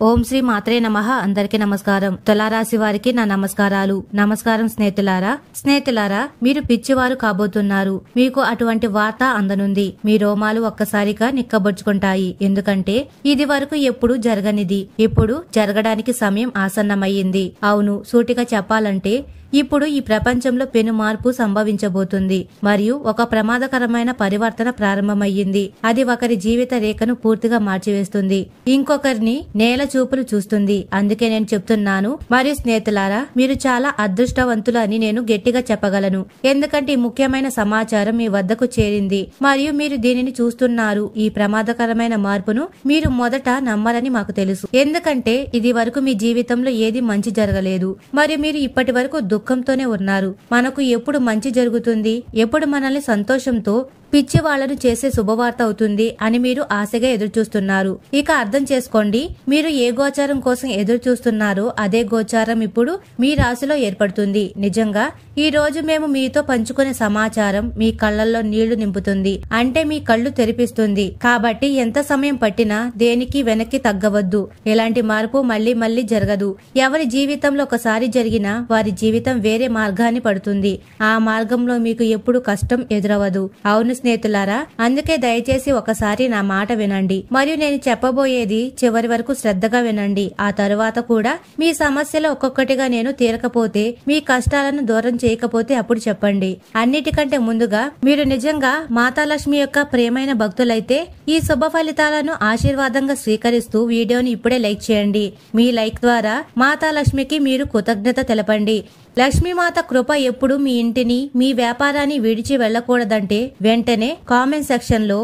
ఓం శ్రీ మాత్రే నమః. అందరికీ నమస్కారం. తులారాశి వారికి నా నమస్కారాలు. నమస్కారం స్నేహితులారా, మీరు పిచ్చివారు కాబోతున్నారు. మీకు అటువంటి వార్త అందనుంది. మీ రోమాలు ఒక్కసారిగా నిక్కబొచ్చుకుంటాయి. ఎందుకంటే ఇది వరకు ఎప్పుడు జరగనిది ఇప్పుడు జరగడానికి సమయం ఆసన్నమయ్యింది. అవును, సూటిగా చెప్పాలంటే ఇప్పుడు ఈ ప్రపంచంలో పెను మార్పు సంభవించబోతుంది మరియు ఒక ప్రమాదకరమైన పరివర్తన ప్రారంభమయ్యింది. అది ఒకరి జీవిత రేఖను పూర్తిగా మార్చివేస్తుంది, ఇంకొకరిని నేల చూపులు చూస్తుంది. అందుకే నేను చెప్తున్నాను. మరియు స్నేహితులారా, మీరు చాలా అదృష్టవంతులు అని నేను గట్టిగా చెప్పగలను. ఎందుకంటే ఈ ముఖ్యమైన సమాచారం మీ వద్దకు చేరింది మరియు మీరు దీనిని చూస్తున్నారు. ఈ ప్రమాదకరమైన మార్పును మీరు మొదట నమ్మరని మాకు తెలుసు. ఎందుకంటే ఇది వరకు మీ జీవితంలో ఏది మంచి జరగలేదు మరియు మీరు ఇప్పటి వరకు దుఃఖంతోనే ఉన్నారు. మనకు ఎప్పుడు మంచి జరుగుతుంది, ఎప్పుడు మనల్ని సంతోషంతో పిచ్చి వాళ్లను చేసే శుభవార్త అవుతుంది అని మీరు ఆశగా ఎదురుచూస్తున్నారు. ఇక అర్థం చేసుకోండి, మీరు ఏ గోచారం కోసం ఎదురు చూస్తున్నారో అదే గోచారం ఇప్పుడు మీ రాశిలో ఏర్పడుతుంది. నిజంగా ఈ రోజు మేము మీతో పంచుకునే సమాచారం మీ కళ్లల్లో నీళ్లు నింపుతుంది, అంటే మీ కళ్ళు తెరిపిస్తుంది. కాబట్టి ఎంత సమయం పట్టినా దేనికి వెనక్కి తగ్గవద్దు. ఎలాంటి మార్పు మళ్లీ మళ్లీ జరగదు. ఎవరి జీవితంలో ఒకసారి జరిగినా వారి జీవితం వేరే మార్గాన్ని పడుతుంది. ఆ మార్గంలో మీకు ఎప్పుడు కష్టం ఎదురవదు. అవును స్నేహితులారా, అందుకే దయచేసి ఒకసారి నా మాట వినండి మరియు నేను చెప్పబోయేది చివరి వరకు శ్రద్ధగా వినండి. ఆ తరువాత కూడా మీ సమస్యలు ఒక్కొక్కటిగా నేను తీరకపోతే, మీ కష్టాలను దూరం చేయకపోతే అప్పుడు చెప్పండి. అన్నిటికంటే ముందుగా మీరు నిజంగా మాతాలక్ష్మి యొక్క ప్రియమైన భక్తులైతే ఈ శుభ ఫలితాలను ఆశీర్వాదంగా స్వీకరిస్తూ వీడియోని ఇప్పుడే లైక్ చేయండి. మీ లైక్ ద్వారా మాతాలక్ష్మికి మీరు కృతజ్ఞత తెలపండి. లక్ష్మీమాత కృప ఎప్పుడు మీ ఇంటిని, మీ వ్యాపారాన్ని విడిచి వెళ్లకూడదంటే వెంటనే కామెంట్ సెక్షన్ లో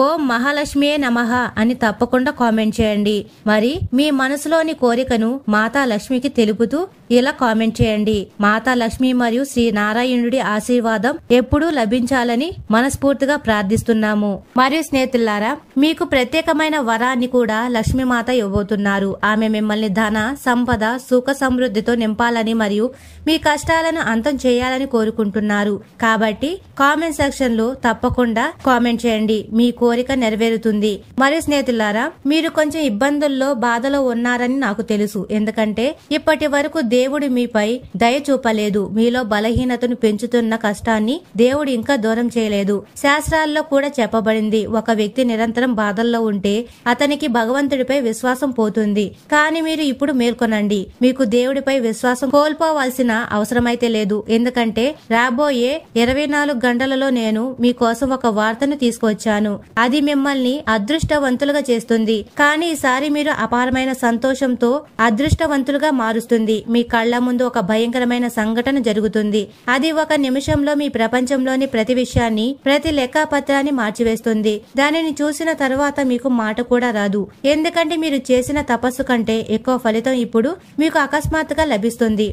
ఓం మహాలక్ష్మియే నమః అని తప్పకుండా కామెంట్ చేయండి. మరి మీ మనసులోని కోరికను మాతా లక్ష్మికి తెలుపుతూ ఇలా కామెంట్ చేయండి. మాతా లక్ష్మి మరియు శ్రీ నారాయణుడి ఆశీర్వాదం ఎప్పుడూ లభించాలని మనస్ఫూర్తిగా ప్రార్థిస్తున్నాము. మరియు స్నేహితులారా, మీకు ప్రత్యేకమైన వరాన్ని కూడా లక్ష్మీమాత ఇవ్వబోతున్నారు. ఆమె మిమ్మల్ని ధన, సంపద, సుఖ సమృద్ధితో నింపాలని మరియు మీ కష్టాలను అంతం చేయాలని కోరుకుంటున్నారు. కాబట్టి కామెంట్ సెక్షన్ లో తప్పకుండా కామెంట్ చేయండి. మీ కోరిక నెరవేరుతుంది. మరియు స్నేహితులారా, మీరు కొంచెం ఇబ్బందుల్లో, బాధలో ఉన్నారని నాకు తెలుసు. ఎందుకంటే ఇప్పటి వరకు దేవుడు మీపై దయ చూపలేదు. మీలో బలహీనతను పెంచుతున్న కష్టాన్ని దేవుడు ఇంకా దూరం చేయలేదు. శాస్త్రాల్లో కూడా చెప్పబడింది, ఒక వ్యక్తి నిరంతరం బాధల్లో ఉంటే అతనికి భగవంతుడిపై విశ్వాసం పోతుంది. కానీ మీరు ఇప్పుడు మేల్కొనండి. మీకు దేవుడిపై విశ్వాసం కోల్పోవాల్సిన అవసరమైతే లేదు. ఎందుకంటే రాబోయే 24 గంటలలో నేను మీకోసం ఒక వార్తను తీసుకువచ్చాను. అది మిమ్మల్ని అదృష్టవంతులుగా చేస్తుంది. కానీ ఈసారి మీరు అపారమైన సంతోషంతో అదృష్టవంతులుగా మారుస్తుంది. మీ కళ్ల ముందు ఒక భయంకరమైన సంఘటన జరుగుతుంది. అది ఒక నిమిషంలో మీ ప్రపంచంలోని ప్రతి విషయాన్ని, ప్రతి లెక్కాపత్రాన్ని మార్చివేస్తుంది. దానిని చూసిన తరువాత మీకు మాట కూడా రాదు. ఎందుకంటే మీరు చేసిన తపస్సు కంటే ఎక్కువ ఫలితం ఇప్పుడు మీకు అకస్మాత్తుగా లభిస్తుంది.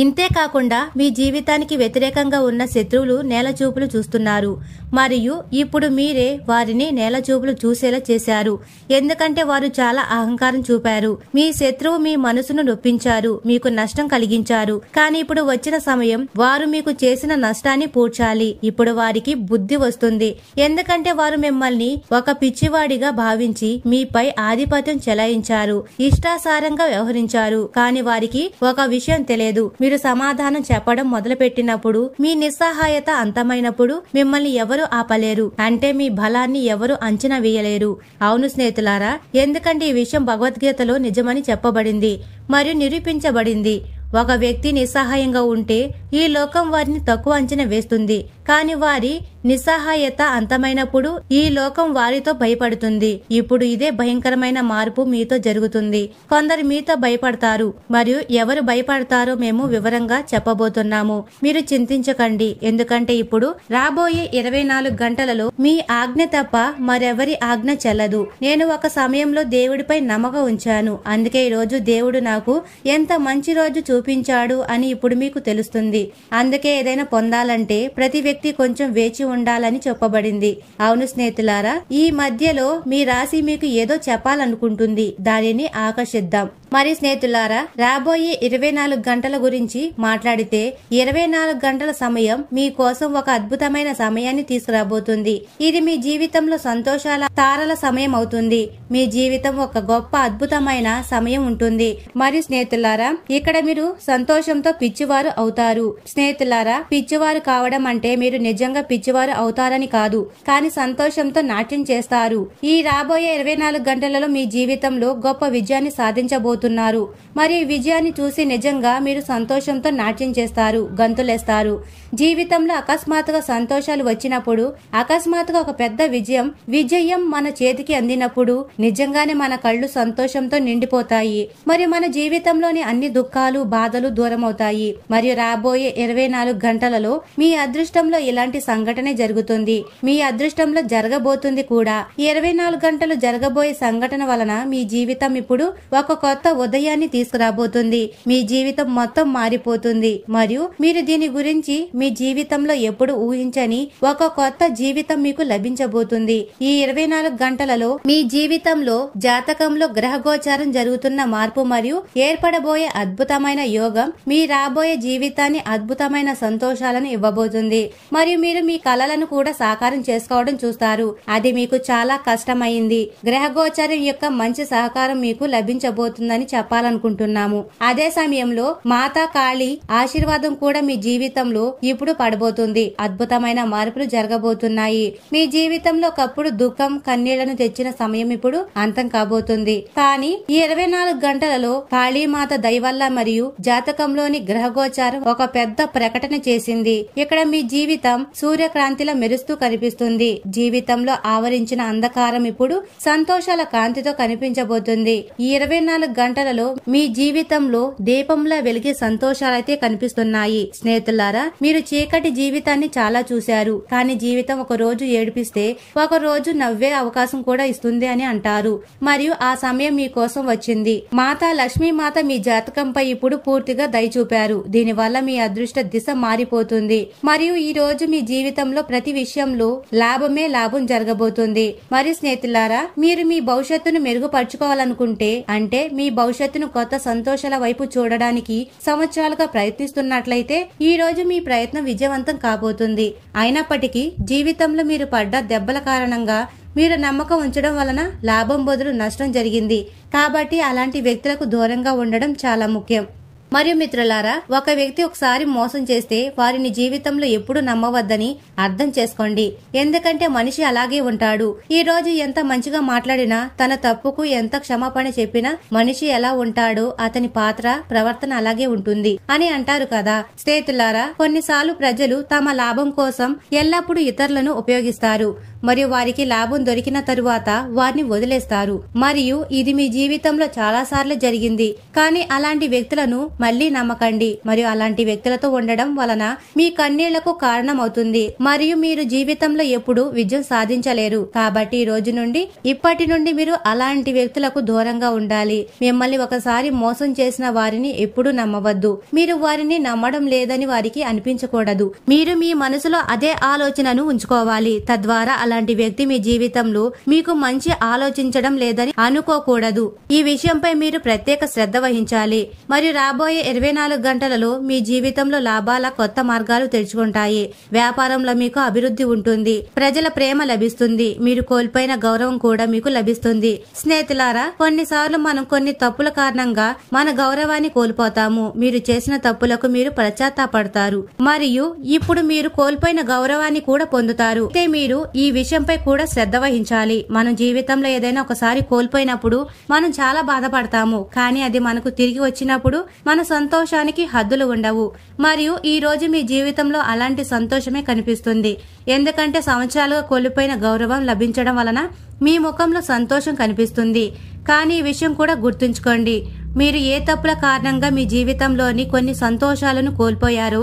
ఇంతే కాకుండా మీ జీవితానికి వ్యతిరేకంగా ఉన్న శత్రువులు నేలచూపులు చూస్తున్నారు మరియు ఇప్పుడు మీరే వారిని నేలచూపులు చూసేలా చేశారు. ఎందుకంటే వారు చాలా అహంకారం చూపారు. మీ శత్రువు మీ మనసును నొప్పించారు, మీకు నష్టం కలిగించారు. కానీ ఇప్పుడు వచ్చిన సమయం వారు మీకు చేసిన నష్టాన్ని పూడ్చాలి. ఇప్పుడు వారికి బుద్ధి వస్తుంది. ఎందుకంటే వారు మిమ్మల్ని ఒక పిచ్చివాడిగా భావించి మీపై ఆధిపత్యం చెలాయించారు, ఇష్టాసారంగా వ్యవహరించారు. కానీ వారికి ఒక విషయం తెలియదు. మీరు సమాధానం చెప్పడం మొదలుపెట్టినప్పుడు, మీ నిస్సహాయత అంతమైనప్పుడు మిమ్మల్ని ఎవరు ఆపలేరు. అంటే మీ బలాన్ని ఎవరు అంచనా వేయలేరు. అవును స్నేహితులారా, ఎందుకంటే ఈ విషయం భగవద్గీతలో నిజమని చెప్పబడింది మరియు నిరూపించబడింది. ఒక వ్యక్తి నిస్సహాయంగా ఉంటే ఈ లోకం వారిని తక్కువ అంచనా వేస్తుంది. కానీ వారి నిస్సహాయత అంతమైనప్పుడు ఈ లోకం వారితో భయపడుతుంది. ఇప్పుడు ఇదే భయంకరమైన మార్పు మీతో జరుగుతుంది. కొందరు మీతో భయపడతారు మరియు ఎవరు భయపడతారో మేము వివరంగా చెప్పబోతున్నాము. మీరు చింతించకండి, ఎందుకంటే ఇప్పుడు రాబోయే 24 గంటలలో మీ ఆజ్ఞ తప్ప మరెవరి ఆజ్ఞ చెల్లదు. నేను ఒక సమయంలో దేవుడిపై నమ్మకం ఉంచాను. అందుకే ఈ రోజు దేవుడు నాకు ఎంత మంచి రోజు చూపించాడు అని ఇప్పుడు మీకు తెలుస్తుంది. అందుకే ఏదైనా పొందాలంటే ప్రతి వ్యక్తి కొంచెం వేచి ఉండాలని చెప్పబడింది. అవును స్నేహితులారా, ఈ మధ్యలో మీ రాశి మీకు ఏదో చెప్పాలనుకుంటుంది. దానిని ఆకర్షిద్దాం. మరి స్నేహితులారా, రాబోయే 24 గంటల గురించి మాట్లాడితే 24 గంటల సమయం మీ కోసం ఒక అద్భుతమైన సమయాన్ని తీసుకురాబోతుంది. ఇది మీ జీవితంలో సంతోషాల తారల సమయం అవుతుంది. మీ జీవితం ఒక గొప్ప అద్భుతమైన సమయం ఉంటుంది. మరి స్నేహితులారా, ఇక్కడ మీరు సంతోషంతో పిచ్చివారు అవుతారు. స్నేహితులారా, పిచ్చివారు కావడం అంటే మీరు నిజంగా పిచ్చివారు అవుతారని కాదు, కానీ సంతోషంతో నాట్యం చేస్తారు. ఈ రాబోయే 24 గంటలలో మీ జీవితంలో గొప్ప విజయాన్ని సాధించబోతున్నారు. మరి ఈ విజయాన్ని చూసి నిజంగా మీరు సంతోషంతో నాట్యం చేస్తారు, గంతులేస్తారు. జీవితంలో అకస్మాత్తుగా సంతోషాలు వచ్చినప్పుడు, అకస్మాత్తుగా ఒక పెద్ద విజయం మన చేతికి అందినప్పుడు నిజంగానే మన కళ్ళు సంతోషంతో నిండిపోతాయి. మరియు మన జీవితంలోని అన్ని దుఃఖాలు, బాధలు దూరమవుతాయి. మరియు రాబోయే 24 గంటలలో మీ అదృష్టంలో ఇలాంటి సంఘటనే జరుగుతుంది. మీ అదృష్టంలో జరగబోతుంది కూడా. 24 గంటలు జరగబోయే సంఘటన వలన మీ జీవితం ఇప్పుడు ఒక కొత్త ఉదయాన్ని తీసుకురాబోతుంది. మీ జీవితం మొత్తం మారిపోతుంది. మరియు మీరు దీని గురించి మీ జీవితంలో ఎప్పుడు ఊహించని ఒక కొత్త జీవితం మీకు లభించబోతుంది. ఈ 24 గంటలలో మీ జీవితంలో జాతకంలో గ్రహగోచారం జరుగుతున్న మార్పు మరియు ఏర్పడబోయే అద్భుతమైన యోగం మీ రాబోయే జీవితాన్ని అద్భుతమైన సంతోషాలను ఇవ్వబోతుంది. మరియు మీరు మీ కలలను కూడా సాకారం చేసుకోవడం చూస్తారు. అది మీకు చాలా కష్టమైంది. గ్రహగోచారం యొక్క మంచి సహకారం మీకు లభించబోతుందని చెప్పాలనుకుంటున్నాము. అదే సమయంలో మాతా కాళీ ఆశీర్వాదం కూడా మీ జీవితంలో ఇప్పుడు పడబోతుంది. అద్భుతమైన మార్పులు జరగబోతున్నాయి. మీ జీవితంలో ఒకప్పుడు దుఃఖం, కన్నీళ్లను తెచ్చిన సమయం ఇప్పుడు అంతం కాబోతుంది. కానీ ఈ 24 గంటలలో కాళీమాత దయవల్ల మరియు జాతకంలోని గ్రహగోచారం ఒక పెద్ద ప్రకటన చేసింది. ఇక్కడ మీ జీవితం సూర్యకాంతిలా మెరుస్తూ కనిపిస్తుంది. జీవితంలో ఆవరించిన అంధకారం ఇప్పుడు సంతోషాల కాంతితో కనిపించబోతుంది. ఈ 24 గంటలలో మీ జీవితంలో దీపంలా వెలిగే సంతోషాలైతే కనిపిస్తున్నాయి. స్నేహితులారా, మీరు చీకటి జీవితాన్ని చాలా చూశారు. కానీ జీవితం ఒక రోజు ఏడిపిస్తే ఒక రోజు నవ్వే అవకాశం కూడా ఇస్తుంది అని అంటారు. మరియు ఆ సమయం మీ కోసం వచ్చింది. మాతా లక్ష్మీమాత మీ జాతకంపై ఇప్పుడు పూర్తిగా దయ చూపారు. దీనివల్ల మీ అదృష్ట దిశ మారిపోతుంది. మరియు ఈ రోజు మీ జీవితంలో ప్రతి విషయంలో లాభమే లాభం జరగబోతుంది. మరి స్నేహితులారా, మీరు మీ భవిష్యత్తును మెరుగుపరుచుకోవాలనుకుంటే, అంటే మీ భవిష్యత్తును కొత్త సంతోషాల వైపు చూడడానికి సంవత్సరాలుగా ప్రయత్నిస్తున్నట్లయితే ఈ రోజు మీ ప్రయత్నం విజయవంతం కాబోతుంది. అయినప్పటికీ జీవితంలో మీరు పడ్డ దెబ్బల కారణంగా మీరు నమ్మకం ఉంచడం వలన లాభం బదులు నష్టం జరిగింది. కాబట్టి అలాంటి వ్యక్తులకు దూరంగా ఉండడం చాలా ముఖ్యం. మరియు మిత్రులారా, ఒక వ్యక్తి ఒకసారి మోసం చేస్తే వారిని జీవితంలో ఎప్పుడు నమ్మవద్దని అర్థం చేసుకోండి. ఎందుకంటే మనిషి అలాగే ఉంటాడు. ఈ రోజు ఎంత మంచిగా మాట్లాడినా, తన తప్పుకు ఎంత క్షమాపణ చెప్పినా మనిషి ఎలా ఉంటాడో అతని పాత్ర, ప్రవర్తన అలాగే ఉంటుంది అని అంటారు కదా. స్నేహితులారా, కొన్నిసార్లు ప్రజలు తమ లాభం కోసం ఎల్లప్పుడూ ఇతరులను ఉపయోగిస్తారు మరియు వారికి లాభం దొరికిన తరువాత వారిని వదిలేస్తారు. మరియు ఇది మీ జీవితంలో చాలా సార్లు జరిగింది. కానీ అలాంటి వ్యక్తులను మళ్లీ నమ్మకండి. మరియు అలాంటి వ్యక్తులతో ఉండడం వలన మీ కన్నీళ్లకు కారణం అవుతుంది. మరియు మీరు జీవితంలో ఎప్పుడు విజయం సాధించలేరు. కాబట్టి ఈ రోజు నుండి, ఇప్పటి నుండి మీరు అలాంటి వ్యక్తులకు దూరంగా ఉండాలి. మిమ్మల్ని ఒకసారి మోసం చేసిన వారిని ఎప్పుడు నమ్మవద్దు. మీరు వారిని నమ్మడం లేదని వారికి అనిపించకూడదు. మీరు మీ మనసులో అదే ఆలోచనను ఉంచుకోవాలి. తద్వారా అలాంటి వ్యక్తి మీ జీవితంలో మీకు మంచి ఆలోచించడం లేదని అనుకోకూడదు. ఈ విషయంపై మీరు ప్రత్యేక శ్రద్ధ వహించాలి. మరియు రాబోయే 24 గంటలలో మీ జీవితంలో లాభాల కొత్త మార్గాలు తెరుచుకుంటాయి. వ్యాపారంలో మీకు అభివృద్ధి ఉంటుంది. ప్రజల ప్రేమ లభిస్తుంది. మీరు కోల్పోయిన గౌరవం కూడా మీకు లభిస్తుంది. స్నేహితులారా, కొన్నిసార్లు మనం కొన్ని తప్పుల కారణంగా మన గౌరవాన్ని కోల్పోతాము. మీరు చేసిన తప్పులకు మీరు పశ్చాత్తాపడతారు మరియు ఇప్పుడు మీరు కోల్పోయిన గౌరవాన్ని కూడా పొందుతారు. అయితే మీరు ఈ విషయంపై కూడా శ్రద్ధ వహించాలి. మనం జీవితంలో ఏదైనా ఒకసారి కోల్పోయినప్పుడు మనం చాలా బాధపడతాము. కానీ అది మనకు తిరిగి వచ్చినప్పుడు మన సంతోషానికి హద్దులు ఉండవు. మరియు ఈ రోజు మీ జీవితంలో అలాంటి సంతోషమే కనిపిస్తుంది. ఎందుకంటే సంవత్సరాలుగా కోల్పోయిన గౌరవం లభించడం వలన మీ ముఖంలో సంతోషం కనిపిస్తుంది. కానీ ఈ విషయం కూడా గుర్తుంచుకోండి, మీరు ఏ తప్పుల కారణంగా మీ జీవితంలోని కొన్ని సంతోషాలను కోల్పోయారో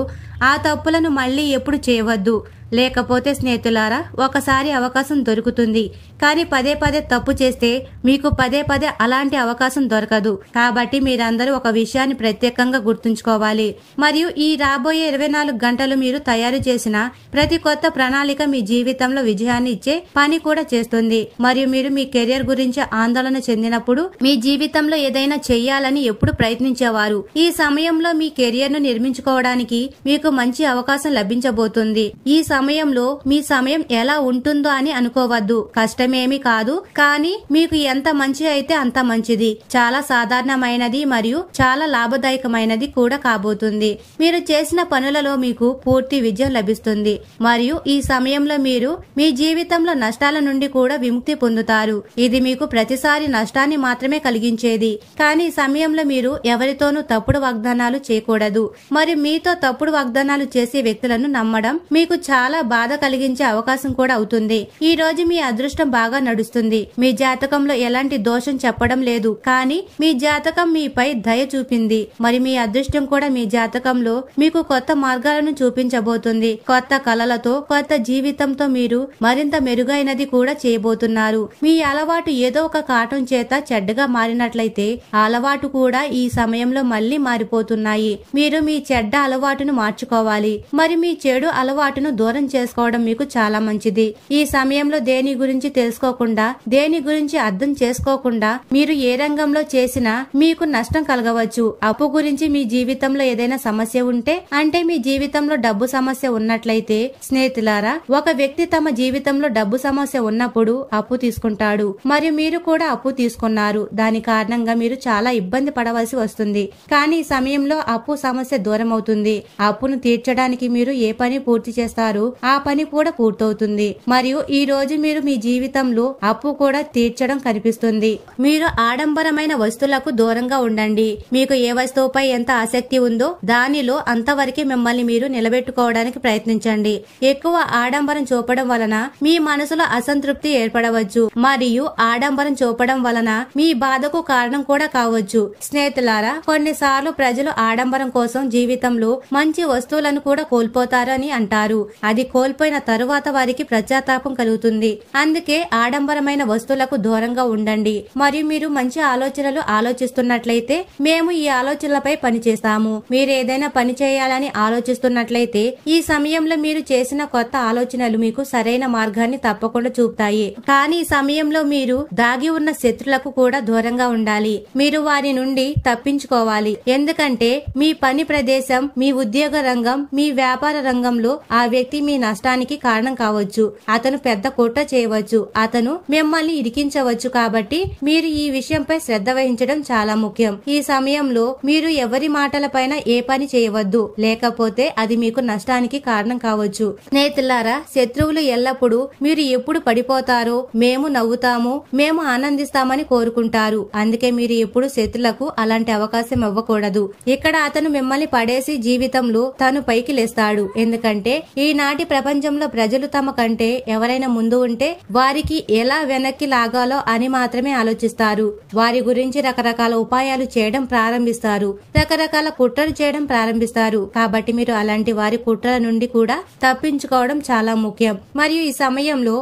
ఆ తప్పులను మళ్ళీ ఎప్పుడు చేయవద్దు. లేకపోతే స్నేహితులారా, ఒకసారి అవకాశం దొరుకుతుంది, కానీ పదే పదే తప్పు చేస్తే మీకు పదే పదే అలాంటి అవకాశం దొరకదు. కాబట్టి మీరందరూ ఒక విషయాన్ని ప్రత్యేకంగా గుర్తుంచుకోవాలి. మరియు ఈ రాబోయే 24 గంటలు మీరు తయారు చేసిన ప్రతి కొత్త ప్రణాళిక మీ జీవితంలో విజయాన్ని ఇచ్చే పని కూడా చేస్తుంది. మరియు మీరు మీ కెరియర్ గురించి ఆందోళన చెందినప్పుడు, మీ జీవితంలో ఏదైనా చెయ్యాలని ఎప్పుడు ప్రయత్నించేవారు, ఈ సమయంలో మీ కెరియర్ ను నిర్మించుకోవడానికి మీకు మంచి అవకాశం లభించబోతుంది. ఈ సమయంలో మీ సమయం ఎలా ఉంటుందో అని అనుకోవద్దు. కష్టమేమీ కాదు, కానీ మీకు ఎంత మంచి అయితే అంత మంచిది. చాలా సాధారణమైనది మరియు చాలా లాభదాయకమైనది కూడా కాబోతుంది. మీరు చేసిన పనులలో మీకు పూర్తి విజయం లభిస్తుంది మరియు ఈ సమయంలో మీరు మీ జీవితంలో నష్టాల నుండి కూడా విముక్తి పొందుతారు. ఇది మీకు ప్రతిసారి నష్టాన్ని మాత్రమే కలిగించేది, కానీ ఈ సమయంలో మీరు ఎవరితోనూ తప్పుడు వాగ్దానాలు చేయకూడదు. మరియు మీతో తప్పుడు వాగ్దానాలు చేసే వ్యక్తులను నమ్మడం మీకు చాలా బాధ కలిగించే అవకాశం కూడా అవుతుంది. ఈ రోజు మీ అదృష్టం బాగా నడుస్తుంది. మీ జాతకంలో ఎలాంటి దోషం చెప్పడం లేదు, కానీ మీ జాతకం మీపై దయ చూపింది. మరి మీ అదృష్టం కూడా మీ జాతకంలో మీకు కొత్త మార్గాలను చూపించబోతుంది. కొత్త కలలతో, కొత్త జీవితంతో మీరు మరింత మెరుగైనది కూడా చేయబోతున్నారు. మీ అలవాటు ఏదో ఒక కారణం చేత చెడ్డగా మారినట్లయితే ఆ అలవాటు కూడా ఈ సమయంలో మళ్లీ మారిపోతున్నాయి. మీరు మీ చెడ్డ అలవాటును మార్చుకోవాలి. మరి మీ చెడు అలవాటును దూరం చేసుకోవడం మీకు చాలా మంచిది. ఈ సమయంలో దేని గురించి తెలుసుకోకుండా, దేని గురించి అర్థం చేసుకోకుండా మీరు ఏ రంగంలో చేసినా మీకు నష్టం కలగవచ్చు. అప్పు గురించి మీ జీవితంలో ఏదైనా సమస్య ఉంటే, అంటే మీ జీవితంలో డబ్బు సమస్య ఉన్నట్లయితే స్నేహితులారా, ఒక వ్యక్తి తమ జీవితంలో డబ్బు సమస్య ఉన్నప్పుడు అప్పు తీసుకుంటాడు. మరియు మీరు కూడా అప్పు తీసుకున్నారు. దాని కారణంగా మీరు చాలా ఇబ్బంది పడవలసి వస్తుంది. కానీ ఈ సమయంలో అప్పు సమస్య దూరం అవుతుంది. అప్పును తీర్చడానికి మీరు ఏ పని పూర్తి చేస్తారు, ఆ పని కూడా పూర్తవుతుంది. మరియు ఈ రోజు మీరు మీ జీవితంలో అప్పు కూడా తీర్చడం కనిపిస్తుంది. మీరు ఆడంబరమైన వస్తువులకు దూరంగా ఉండండి. మీకు ఏ వస్తువుపై ఎంత ఆసక్తి ఉందో దానిలో అంతవరకే మిమ్మల్ని మీరు నిలబెట్టుకోవడానికి ప్రయత్నించండి. ఎక్కువ ఆడంబరం చూపడం వలన మీ మనసులో అసంతృప్తి ఏర్పడవచ్చు మరియు ఆడంబరం చూపడం వలన మీ బాధకు కారణం కూడా కావచ్చు. స్నేహితులారా, కొన్నిసార్లు ప్రజలు ఆడంబరం కోసం జీవితంలో మంచి వస్తువులను కూడా కోల్పోతారు అని అంటారు. అది కోల్పోయిన తరువాత వారికి పశ్చాత్తాపం కలుగుతుంది. అందుకే ఆడంబరమైన వస్తువులకు దూరంగా ఉండండి. మరియు మీరు మంచి ఆలోచనలు ఆలోచిస్తున్నట్లయితే మేము ఈ ఆలోచనలపై పని చేస్తాము. మీరు ఏదైనా పని చేయాలని ఆలోచిస్తున్నట్లయితే ఈ సమయంలో మీరు చేసిన కొత్త ఆలోచనలు మీకు సరైన మార్గాన్ని తప్పకుండా చూపుతాయి. కానీ ఈ సమయంలో మీరు దాగి ఉన్న శత్రులకు కూడా దూరంగా ఉండాలి. మీరు వారి నుండి తప్పించుకోవాలి. ఎందుకంటే మీ పని ప్రదేశం, మీ ఉద్యోగ రంగం, మీ వ్యాపార రంగంలో ఆ వ్యక్తి మీ నష్టానికి కారణం కావచ్చు. అతను పెద్ద కుట్ర చేయవచ్చు. అతను మిమ్మల్ని ఇరికించవచ్చు. కాబట్టి మీరు ఈ విషయంపై శ్రద్ధ వహించడం చాలా ముఖ్యం. ఈ సమయంలో మీరు ఎవరి మాటలపైన ఏ పని చేయవద్దు, లేకపోతే అది మీకు నష్టానికి కారణం కావచ్చు. స్నేహితులారా, శత్రువులు ఎల్లప్పుడూ మీరు ఎప్పుడు పడిపోతారో మేము నవ్వుతాము, మేము ఆనందిస్తామని కోరుకుంటారు. అందుకే మీరు ఎప్పుడు శత్రులకు అలాంటి అవకాశం ఇవ్వకూడదు. ఇక్కడ అతను మిమ్మల్ని పడేసి జీవితంలో తను పైకి లేస్తాడు. ఎందుకంటే ఈనాటి ప్రపంచంలో ప్రజలు తమ కంటే ఎవరైనా ముందు ఉంటే వారికి ఎలా వెనక్కి లాగాలో అని మాత్రమే ఆలోచిస్తారు. వారి గురించి రకరకాల ఉపాయాలు చేయడం ప్రారంభిస్తారు, రకరకాల కుట్రలు చేయడం ప్రారంభిస్తారు. కాబట్టి మీరు అలాంటి వారి కుట్రల నుండి కూడా తప్పించుకోవడం చాలా ముఖ్యం. మరియు ఈ సమయంలో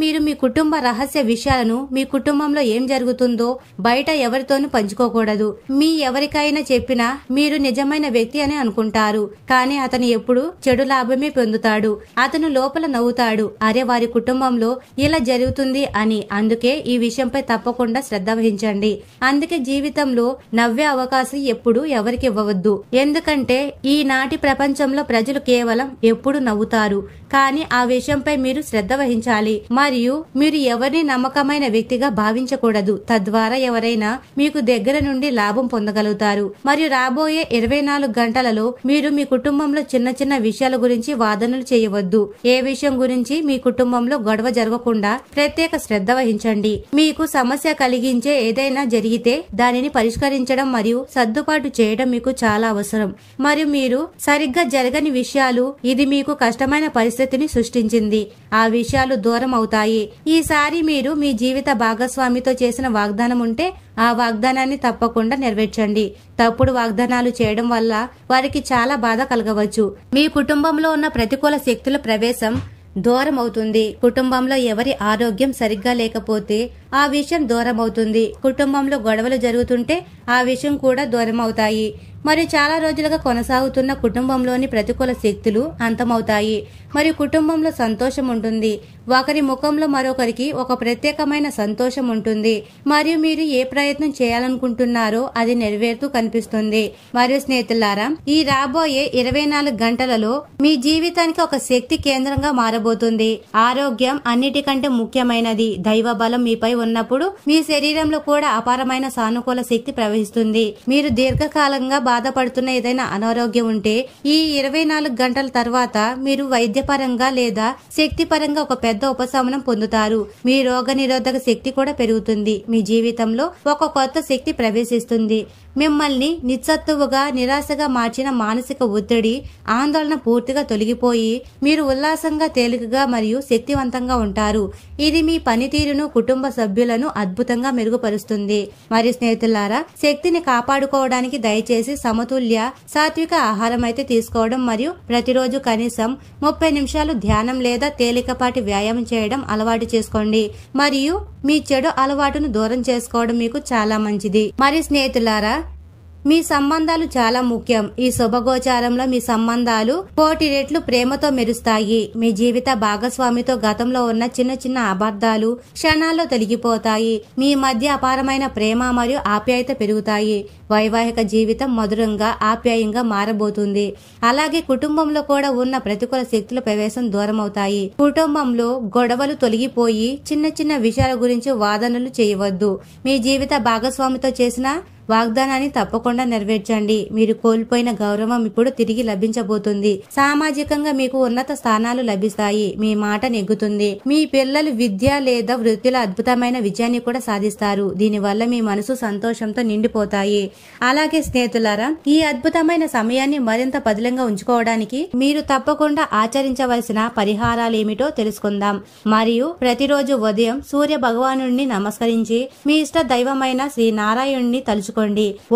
మీరు మీ కుటుంబ రహస్య విషయాలను, మీ కుటుంబంలో ఏం జరుగుతుందో బయట ఎవరితోనూ పంచుకోకూడదు. మీ ఎవరికైనా చెప్పినా మీరు నిజమైన వ్యక్తి అని అనుకుంటారు, కానీ అతను ఎప్పుడు చెడు లాభమే పొందుతాడు. అతను లోపల నవ్వుతాడు, అరే వారి కుటుంబంలో ఇలా జరుగుతుంది అని. అందుకే ఈ విషయంపై తప్పకుండా శ్రద్ధ వహించండి. అందుకే జీవితంలో నవ్వే అవకాశం ఎప్పుడు ఎవరికి ఇవ్వవద్దు. ఎందుకంటే ఈనాటి ప్రపంచంలో ప్రజలు కేవలం ఎప్పుడు నవ్వుతారు, కానీ ఆ విషయంపై మీరు శ్రద్ధ వహించాలి. మరియు మీరు ఎవరిని నమ్మకమైన వ్యక్తిగా భావించకూడదు. తద్వారా ఎవరైనా మీకు దగ్గర నుండి లాభం పొందగలుగుతారు. మరియు రాబోయే 24 గంటలలో మీరు మీ కుటుంబంలో చిన్న చిన్న విషయాల గురించి వాదనలు చేయవద్దు. ఏ విషయం గురించి మీ కుటుంబంలో గొడవ జరగకుండా ప్రత్యేక శ్రద్ధ వహించండి. మీకు సమస్య కలిగించే ఏదైనా జరిగితే దానిని పరిష్కరించడం మరియు సర్దుబాటు చేయడం మీకు చాలా అవసరం. మరియు మీరు సరిగ్గా జరగని విషయాలు, ఇది మీకు కష్టమైన పరిస్థితిని సృష్టించింది, ఆ విషయాలు దూరం అవుతాయి. ఈసారి మీరు మీ జీవిత భాగస్వామితో చేసిన వాగ్దానం ఉంటే ఆ వాగ్దానాన్ని తప్పకుండా నెరవేర్చండి. తప్పుడు వాగ్దానాలు చేయడం వల్ల వారికి చాలా బాధ కలగవచ్చు. మీ కుటుంబంలో ఉన్న ప్రతికూల శక్తుల ప్రవేశం దూరం అవుతుంది. కుటుంబంలో ఎవరి ఆరోగ్యం సరిగ్గా లేకపోతే ఆ విషయం దూరం అవుతుంది. కుటుంబంలో గొడవలు జరుగుతుంటే ఆ విషయం కూడా దూరం అవుతాయి. మరియు చాలా రోజులుగా కొనసాగుతున్న కుటుంబంలోని ప్రతికూల శక్తులు అంతమవుతాయి. మరియు కుటుంబంలో సంతోషం ఉంటుంది. ఒకరి ముఖంలో మరొకరికి ఒక ప్రత్యేకమైన సంతోషం ఉంటుంది. మరియు మీరు ఏ ప్రయత్నం చేయాలనుకుంటున్నారో అది నెరవేరుతూ కనిపిస్తుంది. మరియు స్నేహితులారా, ఈ రాబోయే 24 గంటలలో మీ జీవితానికి ఒక శక్తి కేంద్రంగా మారబోతుంది. ఆరోగ్యం అన్నిటికంటే ముఖ్యమైనది. దైవ బలం మీపై ఉన్నప్పుడు మీ శరీరంలో కూడా అపారమైన సానుకూల శక్తి ప్రవహిస్తుంది. మీరు దీర్ఘకాలంగా బాధపడుతున్న ఏదైనా అనారోగ్యం ఉంటే ఈ 24 గంటల తర్వాత మీరు వైద్యపరంగా లేదా శక్తిపరంగా ఒక పెద్ద ఉపశమనం పొందుతారు. మీ రోగ నిరోధక శక్తి కూడా పెరుగుతుంది. మీ జీవితంలో ఒక కొత్త శక్తి ప్రవేశిస్తుంది. మిమ్మల్ని నిస్సత్తువుగా నిరాశగా మార్చిన మానసిక ఒత్తిడి, ఆందోళన పూర్తిగా తొలగిపోయి మీరు ఉల్లాసంగా, తేలికగా మరియు శక్తివంతంగా ఉంటారు. ఇది మీ పనితీరును, కుటుంబ సభ్యులను అద్భుతంగా మెరుగుపరుస్తుంది. మరియు స్నేహితులారా, శక్తిని కాపాడుకోవడానికి దయచేసి సమతుల్య సాత్విక ఆహారం అయితే తీసుకోవడం మరియు ప్రతిరోజు కనీసం 30 నిమిషాలు ధ్యానం లేదా తేలికపాటి వ్యాయామం చేయడం అలవాటు చేసుకోండి. మరియు మీ చెడు అలవాటును దూరం చేసుకోవడం మీకు చాలా మంచిది. మరియు స్నేహితులారా, మీ సంబంధాలు చాలా ముఖ్యం. ఈ శుభగోచారంలో మీ సంబంధాలు కోటి రెట్లు ప్రేమతో మెరుస్తాయి. మీ జీవిత భాగస్వామితో గతంలో ఉన్న చిన్న చిన్న అబద్ధాలు క్షణాల్లో తొలగిపోతాయి. మీ మధ్య అపారమైన ప్రేమ మరియు ఆప్యాయత పెరుగుతాయి. వైవాహిక జీవితం మధురంగా, ఆప్యాయంగా మారబోతుంది. అలాగే కుటుంబంలో కూడా ఉన్న ప్రతికూల శక్తుల ప్రవేశం దూరం అవుతాయి. కుటుంబంలో గొడవలు తొలగిపోయి చిన్న చిన్న విషయాల గురించి వాదనలు చేయవద్దు. మీ జీవిత భాగస్వామితో చేసిన వాగ్దానాన్ని తప్పకుండా నెరవేర్చండి. మీరు కోల్పోయిన గౌరవం ఇప్పుడు తిరిగి లభించబోతుంది. సామాజికంగా మీకు ఉన్నత స్థానాలు లభిస్తాయి. మీ మాట నెగ్గుతుంది. మీ పిల్లలు విద్య లేదా వృత్తిలో అద్భుతమైన విజయాన్ని కూడా సాధిస్తారు. దీనివల్ల మీ మనసు సంతోషంతో నిండిపోతాయి. అలాగే స్నేహితులారా, ఈ అద్భుతమైన సమయాన్ని మరింత పదిలంగా ఉంచుకోవడానికి మీరు తప్పకుండా ఆచరించవలసిన పరిహారాలు ఏమిటో తెలుసుకుందాం. మరియు ప్రతిరోజు ఉదయం సూర్య భగవానుడిని నమస్కరించి మీ ఇష్ట దైవమైన శ్రీ నారాయణుడిని తలుచుకోండి.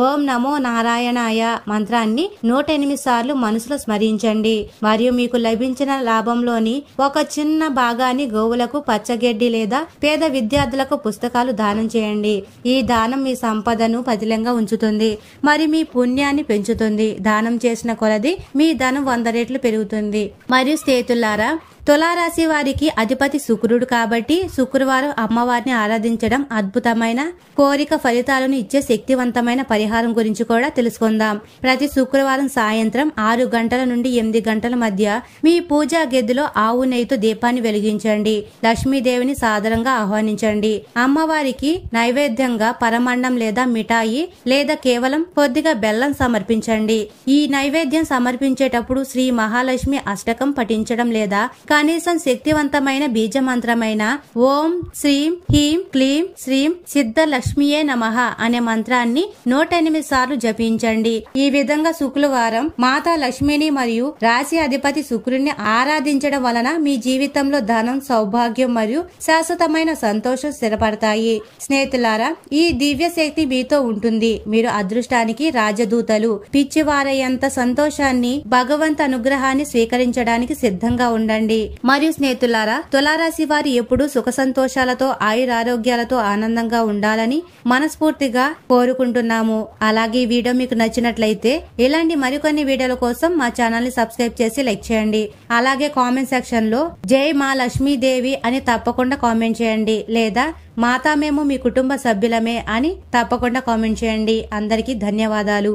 ఓం నమో నారాయణాయ మంత్రాన్ని 108 సార్లు మనసులో స్మరించండి. మరియు మీకు లభించిన లాభంలోని ఒక చిన్న భాగాన్ని గోవులకు, పచ్చగడ్డి లేదా పేద విద్యార్థులకు పుస్తకాలు దానం చేయండి. ఈ దానం మీ సంపదను పదిలంగా ఉంచుతుంది మరియు మీ పుణ్యాన్ని పెంచుతుంది. దానం చేసిన కొలది మీ ధనం 100 రెట్లు పెరుగుతుంది. మరియు స్నేహితులారా, తులారాశి వారికి అధిపతి శుక్రుడు కాబట్టి శుక్రవారం అమ్మవారిని ఆరాధించడం అద్భుతమైన కోరిక ఫలితాలను ఇచ్చే శక్తివంతమైన పరిహారం గురించి కూడా తెలుసుకుందాం. ప్రతి శుక్రవారం సాయంత్రం 6 గంటల నుండి 8 గంటల మధ్య మీ పూజా గదిలో ఆవు నెయ్యితో దీపాన్ని వెలిగించండి. లక్ష్మీదేవిని సాదరంగా ఆహ్వానించండి. అమ్మవారికి నైవేద్యంగా పరమాన్నం లేదా మిఠాయి లేదా కేవలం కొద్దిగా బెల్లం సమర్పించండి. ఈ నైవేద్యం సమర్పించేటప్పుడు శ్రీ మహాలక్ష్మి అష్టకం పఠించడం లేదా కనీసం శక్తివంతమైన బీజ మంత్రమైన ఓం శ్రీం హ్రీం క్లీం శ్రీం సిద్ధ లక్ష్మీయే నమః అనే మంత్రాన్ని 108 సార్లు జపించండి. ఈ విధంగా శుక్రవారం మాతా లక్ష్మిని మరియు రాశి అధిపతి శుక్రుడిని ఆరాధించడం వలన మీ జీవితంలో ధనం, సౌభాగ్యం మరియు శాశ్వతమైన సంతోషం స్థిరపడతాయి. స్నేహితులారా, ఈ దివ్య శక్తి మీతో ఉంటుంది. మీరు అదృష్టానికి రాజదూతలు. పిచ్చివారయ్యంత సంతోషాన్ని, భగవంతు అనుగ్రహాన్ని స్వీకరించడానికి సిద్ధంగా ఉండండి. మరియు స్నేహితులారా, తులారాశి వారు ఎప్పుడూ సుఖ సంతోషాలతో, ఆయురారోగ్యాలతో ఆనందంగా ఉండాలని మనస్ఫూర్తిగా కోరుకుంటున్నాము. అలాగే ఈ వీడియో మీకు నచ్చినట్లయితే ఇలాంటి మరికొన్ని వీడియోల కోసం మా ఛానల్ ని సబ్స్క్రైబ్ చేసి లైక్ చేయండి. అలాగే కామెంట్ సెక్షన్ లో జై మా లక్ష్మీదేవి అని తప్పకుండా కామెంట్ చేయండి. లేదా మాతా మేము మీ కుటుంబ సభ్యులమే అని తప్పకుండా కామెంట్ చేయండి. అందరికీ ధన్యవాదాలు.